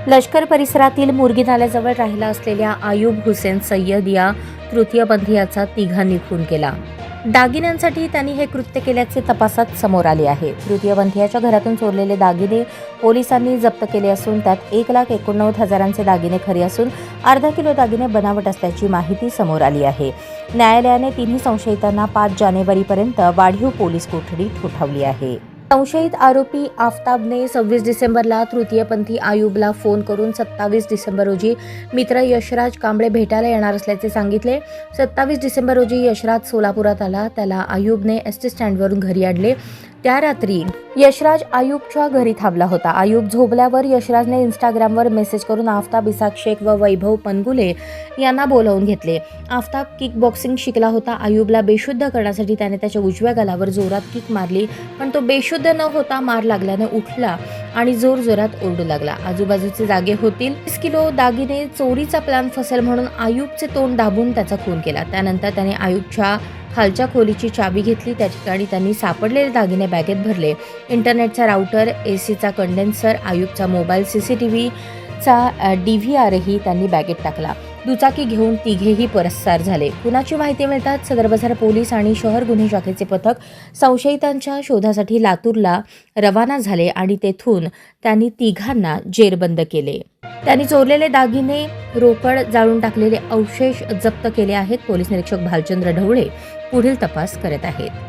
लष्कर परिसरातील मुरगी नाल्याजवळ राहिला असलेल्या आयुब हुसेन सय्यद या तृतीयपंथीयाचा तिघांनी खून केला. दागिन्यांसाठी त्यांनी हे कृत्य केल्याचे तपासात समोर आले आहे. तृतीयपंथीयाच्या घरातून चोरलेले दागिने पोलिसांनी जप्त केले असून त्यात 1,89,000चे दागिने खरे असून अर्धा किलो दागिने बनावट असल्याची माहिती समोर आली आहे. न्यायालयाने तिन्ही संशयितांना 5 जानेवारीपर्यंत वाढीव पोलीस कोठडीत ठोठावली आहे. संशयित आरोपी आफताबने 26 डिसेंबरला तृतीयपंथी आयुबला फोन करून 27 डिसेंबर रोजी मित्र यशराज कांबळे भेटायला येणार असल्याचे सांगितले. 27 डिसेंबर रोजी यशराज सोलापुरात आला. त्याला आयुबने एसटी स्टँडवरून घरी आणले. त्या रात्री यशराज आयुबच्या घरी थांबला होता. आयुब झोपल्यावर यशराजने इंस्टाग्रामवर मेसेज करून आफताब इसाक शेख व वैभव पनगुले यांना बोलावून घेतले. आफताब किक बॉक्सिंग शिकला होता. आयुबला बेशुद्ध करण्यासाठी त्याने त्याच्या उजव्या गालावर जोरात किक मारली, पण तो बेशुद्ध न होता मार लागल्याने उठला आणि जोरजोरात ओरडू लागला. आजूबाजूचे जागे होतील. 30 किलो दागिने चोरीचा प्लॅन फसेल म्हणून आयुबचे तोंड दाबून त्याचा खून केला. त्यानंतर त्याने आयुबच्या खालच्या खोलीची चावी घेतली. त्या ठिकाणी त्यांनी सापडलेले दागिने बॅगेत भरले. इंटरनेटचा राऊटर, एसीचा कंडेन्सर, आयुबचा मोबाईल, CCTVचा DVRही त्यांनी बॅगेत टाकला. दुचाकी घेऊन तिघेही परस्तार झाले. खुनाची माहिती मिळताच सदर बाजार पोलीस आणि शहर गुन्हे शाखेचे पथक संशयितांच्या शोधासाठी लातूरला रवाना झाले आणि तेथून त्यांनी तिघांना जेरबंद केले. त्यांनी चोरलेले दागिने, रोकड, जाळून टाकलेले अवशेष जप्त केले आहेत. पोलीस निरीक्षक भालचंद्र ढवळे पुढील तपास करत आहेत.